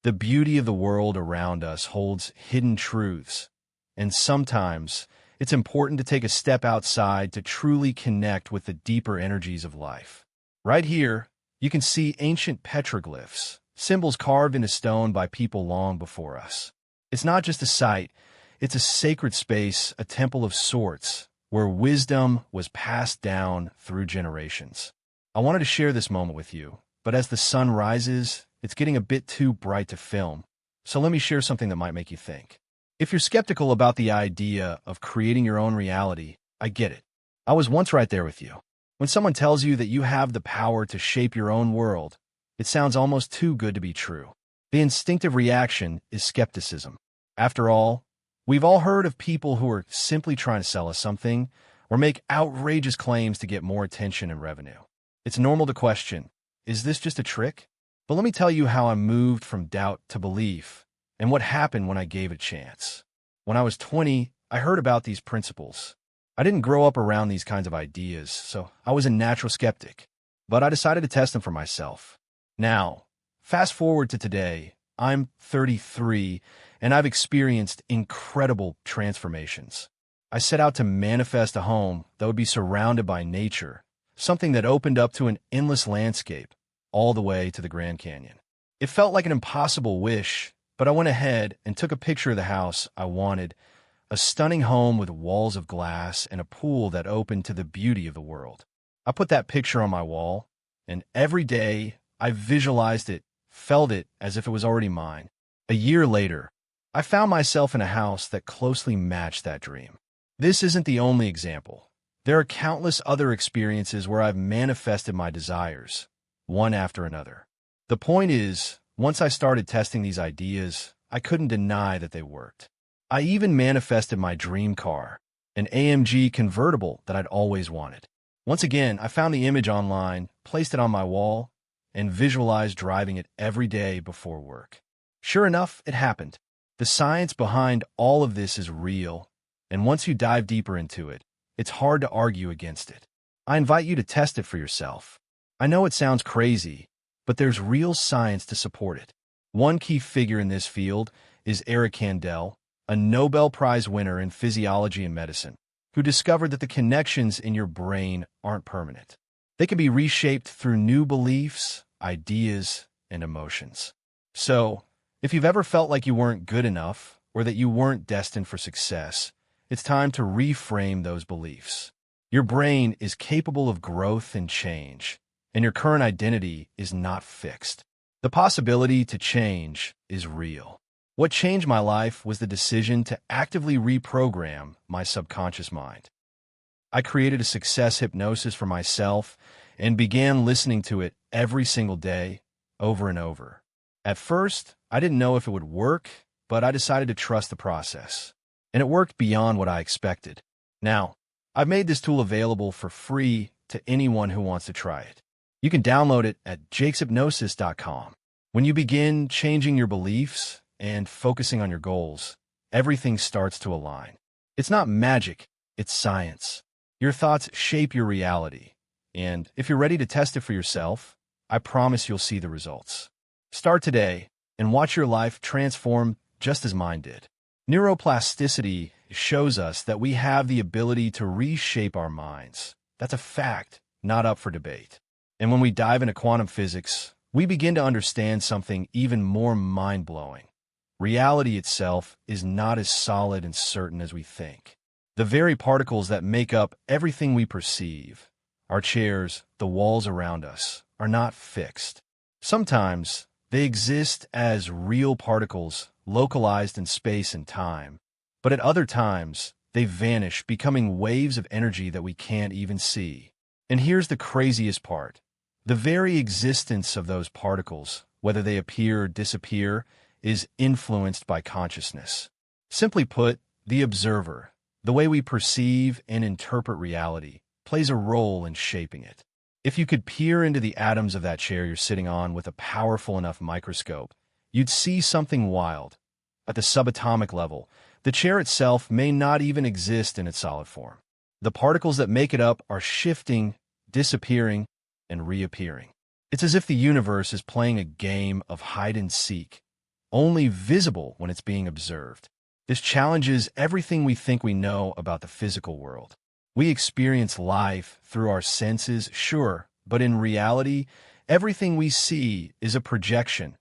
The beauty of the world around us holds hidden truths, and sometimes it's important to take a step outside to truly connect with the deeper energies of life. Right here, you can see ancient petroglyphs, symbols carved into stone by people long before us. It's not just a site, it's a sacred space, a temple of sorts, where wisdom was passed down through generations. I wanted to share this moment with you, but as the sun rises, it's getting a bit too bright to film, so let me share something that might make you think. If you're skeptical about the idea of creating your own reality, I get it. I was once right there with you. When someone tells you that you have the power to shape your own world, it sounds almost too good to be true. The instinctive reaction is skepticism. After all, we've all heard of people who are simply trying to sell us something or make outrageous claims to get more attention and revenue. It's normal to question, is this just a trick? But let me tell you how I moved from doubt to belief and what happened when I gave it a chance. When I was 20, I heard about these principles. I didn't grow up around these kinds of ideas, so I was a natural skeptic. But I decided to test them for myself. Now, fast forward to today, I'm 33, and I've experienced incredible transformations. I set out to manifest a home that would be surrounded by nature, something that opened up to an endless landscape, all the way to the Grand Canyon. It felt like an impossible wish, but I went ahead and took a picture of the house I wanted, a stunning home with walls of glass and a pool that opened to the beauty of the world. I put that picture on my wall, and every day I visualized it, felt it as if it was already mine. A year later, I found myself in a house that closely matched that dream. This isn't the only example. There are countless other experiences where I've manifested my desires, one after another. The point is, once I started testing these ideas, I couldn't deny that they worked. I even manifested my dream car, an AMG convertible that I'd always wanted. Once again, I found the image online, placed it on my wall, and visualized driving it every day before work. Sure enough, it happened. The science behind all of this is real, and once you dive deeper into it, it's hard to argue against it. I invite you to test it for yourself. I know it sounds crazy, but there's real science to support it. One key figure in this field is Eric Kandel, a Nobel Prize winner in physiology and medicine, who discovered that the connections in your brain aren't permanent. They can be reshaped through new beliefs, ideas, and emotions. So, if you've ever felt like you weren't good enough or that you weren't destined for success, it's time to reframe those beliefs. Your brain is capable of growth and change, and your current identity is not fixed. The possibility to change is real. What changed my life was the decision to actively reprogram my subconscious mind. I created a success hypnosis for myself and began listening to it every single day, over and over. At first, I didn't know if it would work, but I decided to trust the process. And it worked beyond what I expected. Now, I've made this tool available for free to anyone who wants to try it. You can download it at jakeshypnosis.com. When you begin changing your beliefs and focusing on your goals, everything starts to align. It's not magic, it's science. Your thoughts shape your reality, and if you're ready to test it for yourself, I promise you'll see the results. Start today and watch your life transform just as mine did. Neuroplasticity shows us that we have the ability to reshape our minds. That's a fact, not up for debate. And when we dive into quantum physics, we begin to understand something even more mind-blowing. Reality itself is not as solid and certain as we think. The very particles that make up everything we perceive, our chairs, the walls around us, are not fixed. Sometimes they exist as real particles localized in space and time, but at other times they vanish, becoming waves of energy that we can't even see. And here's the craziest part. The very existence of those particles, whether they appear or disappear, is influenced by consciousness. Simply put, the observer, the way we perceive and interpret reality, plays a role in shaping it. If you could peer into the atoms of that chair you're sitting on with a powerful enough microscope, you'd see something wild. At the subatomic level, the chair itself may not even exist in its solid form. The particles that make it up are shifting, disappearing, and reappearing. It's as if the universe is playing a game of hide and seek, only visible when it's being observed. This challenges everything we think we know about the physical world. We experience life through our senses, sure, but in reality, everything we see is a projection,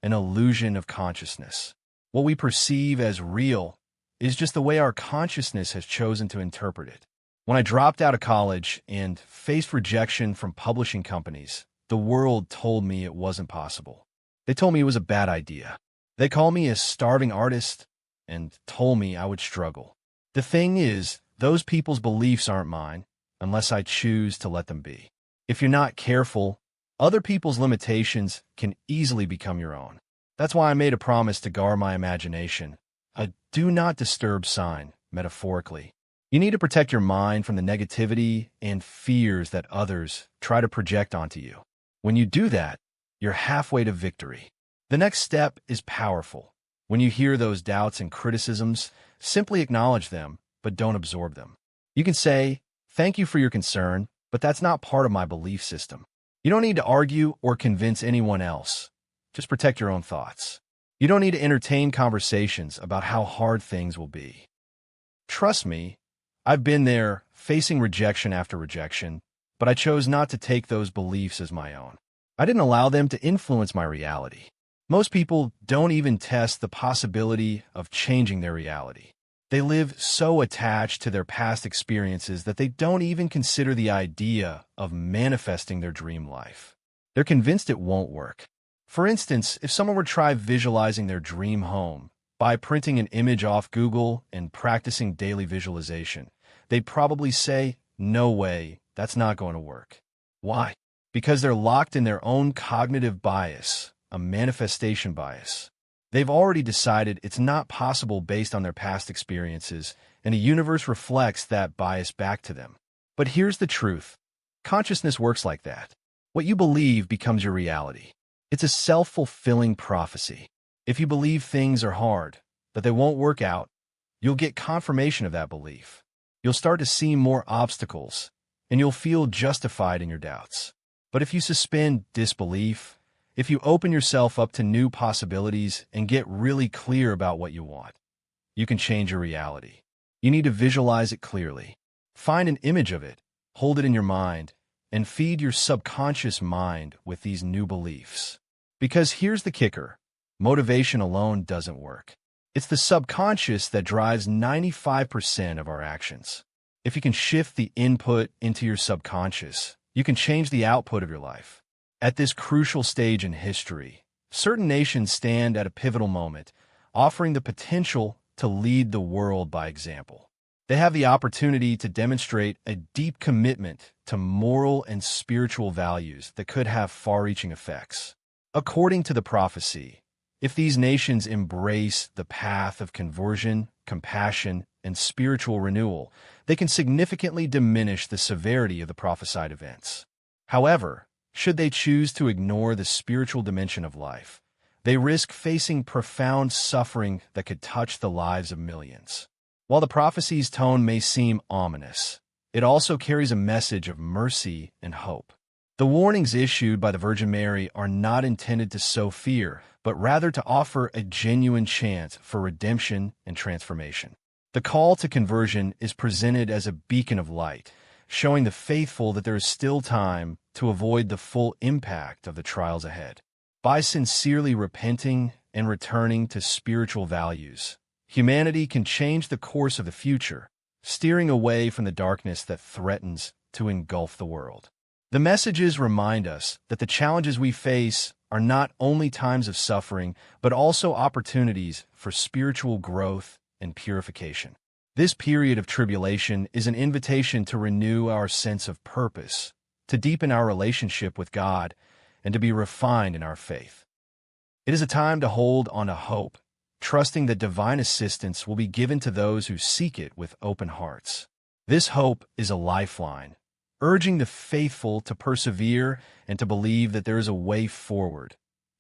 an illusion of consciousness. What we perceive as real is just the way our consciousness has chosen to interpret it. When I dropped out of college and faced rejection from publishing companies, the world told me it wasn't possible. They told me it was a bad idea. They called me a starving artist and told me I would struggle. The thing is, those people's beliefs aren't mine unless I choose to let them be. If you're not careful, other people's limitations can easily become your own. That's why I made a promise to guard my imagination, a do not disturb sign, metaphorically. You need to protect your mind from the negativity and fears that others try to project onto you. When you do that, you're halfway to victory. The next step is powerful. When you hear those doubts and criticisms, simply acknowledge them, but don't absorb them. You can say, "Thank you for your concern, but that's not part of my belief system." You don't need to argue or convince anyone else. Just protect your own thoughts. You don't need to entertain conversations about how hard things will be. Trust me, I've been there, facing rejection after rejection, but I chose not to take those beliefs as my own. I didn't allow them to influence my reality. Most people don't even test the possibility of changing their reality. They live so attached to their past experiences that they don't even consider the idea of manifesting their dream life. They're convinced it won't work. For instance, if someone were to try visualizing their dream home by printing an image off Google and practicing daily visualization, they'd probably say, "No way, that's not going to work." Why? Because they're locked in their own cognitive bias, a manifestation bias. They've already decided it's not possible based on their past experiences, and the universe reflects that bias back to them. But here's the truth. Consciousness works like that. What you believe becomes your reality. It's a self-fulfilling prophecy. If you believe things are hard, that they won't work out, you'll get confirmation of that belief. You'll start to see more obstacles, and you'll feel justified in your doubts. But if you suspend disbelief, if you open yourself up to new possibilities and get really clear about what you want, you can change your reality. You need to visualize it clearly. Find an image of it, hold it in your mind, and feed your subconscious mind with these new beliefs. Because here's the kicker. Motivation alone doesn't work. It's the subconscious that drives 95% of our actions. If you can shift the input into your subconscious, you can change the output of your life. At this crucial stage in history, certain nations stand at a pivotal moment, offering the potential to lead the world by example. They have the opportunity to demonstrate a deep commitment to moral and spiritual values that could have far-reaching effects. According to the prophecy, if these nations embrace the path of conversion, compassion, and spiritual renewal, they can significantly diminish the severity of the prophesied events. However, should they choose to ignore the spiritual dimension of life, they risk facing profound suffering that could touch the lives of millions. While the prophecy's tone may seem ominous, it also carries a message of mercy and hope. The warnings issued by the Virgin Mary are not intended to sow fear, but rather to offer a genuine chance for redemption and transformation. The call to conversion is presented as a beacon of light, showing the faithful that there is still time to avoid the full impact of the trials ahead. By sincerely repenting and returning to spiritual values, humanity can change the course of the future, steering away from the darkness that threatens to engulf the world. The messages remind us that the challenges we face are not only times of suffering, but also opportunities for spiritual growth and purification. This period of tribulation is an invitation to renew our sense of purpose, to deepen our relationship with God, and to be refined in our faith. It is a time to hold on to hope, trusting that divine assistance will be given to those who seek it with open hearts. This hope is a lifeline, urging the faithful to persevere and to believe that there is a way forward,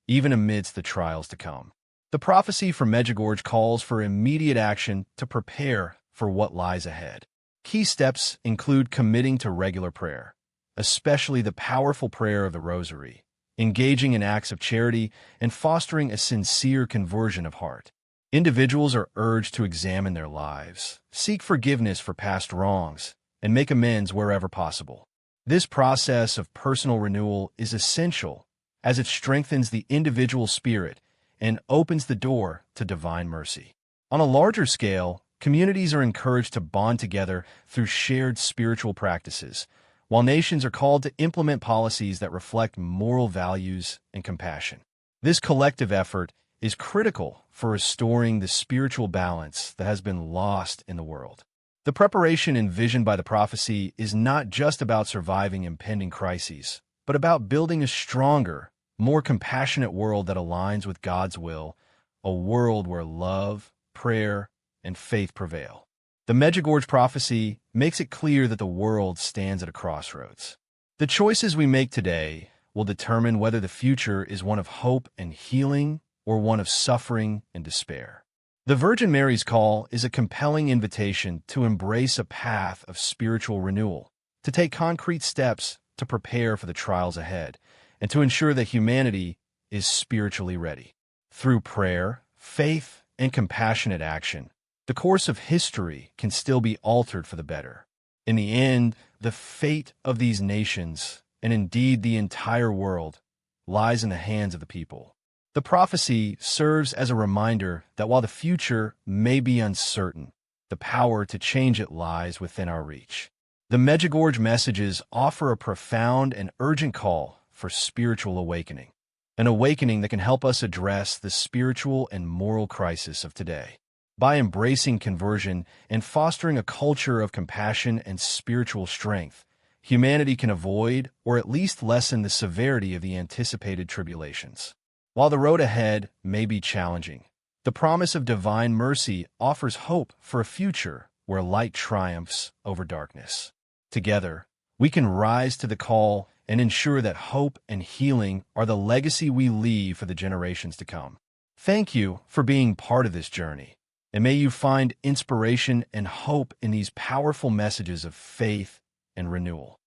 even amidst the trials to come. The prophecy from Medjugorje calls for immediate action to prepare for what lies ahead. Key steps include committing to regular prayer, especially the powerful prayer of the Rosary, engaging in acts of charity, and fostering a sincere conversion of heart. Individuals are urged to examine their lives, seek forgiveness for past wrongs, and make amends wherever possible. This process of personal renewal is essential as it strengthens the individual spirit and opens the door to divine mercy. On a larger scale, communities are encouraged to bond together through shared spiritual practices, while nations are called to implement policies that reflect moral values and compassion. This collective effort is critical for restoring the spiritual balance that has been lost in the world. The preparation envisioned by the prophecy is not just about surviving impending crises, but about building a stronger, more compassionate world that aligns with God's will, a world where love, prayer, and faith prevail. The Medjugorje prophecy makes it clear that the world stands at a crossroads. The choices we make today will determine whether the future is one of hope and healing or one of suffering and despair. The Virgin Mary's call is a compelling invitation to embrace a path of spiritual renewal, to take concrete steps to prepare for the trials ahead, and to ensure that humanity is spiritually ready. Through prayer, faith, and compassionate action, the course of history can still be altered for the better. In the end, the fate of these nations, and indeed the entire world, lies in the hands of the people. The prophecy serves as a reminder that while the future may be uncertain, the power to change it lies within our reach. The Medjugorje messages offer a profound and urgent call for spiritual awakening, an awakening that can help us address the spiritual and moral crisis of today. By embracing conversion and fostering a culture of compassion and spiritual strength, humanity can avoid or at least lessen the severity of the anticipated tribulations. While the road ahead may be challenging, the promise of divine mercy offers hope for a future where light triumphs over darkness. Together, we can rise to the call and ensure that hope and healing are the legacy we leave for the generations to come. Thank you for being part of this journey, and may you find inspiration and hope in these powerful messages of faith and renewal.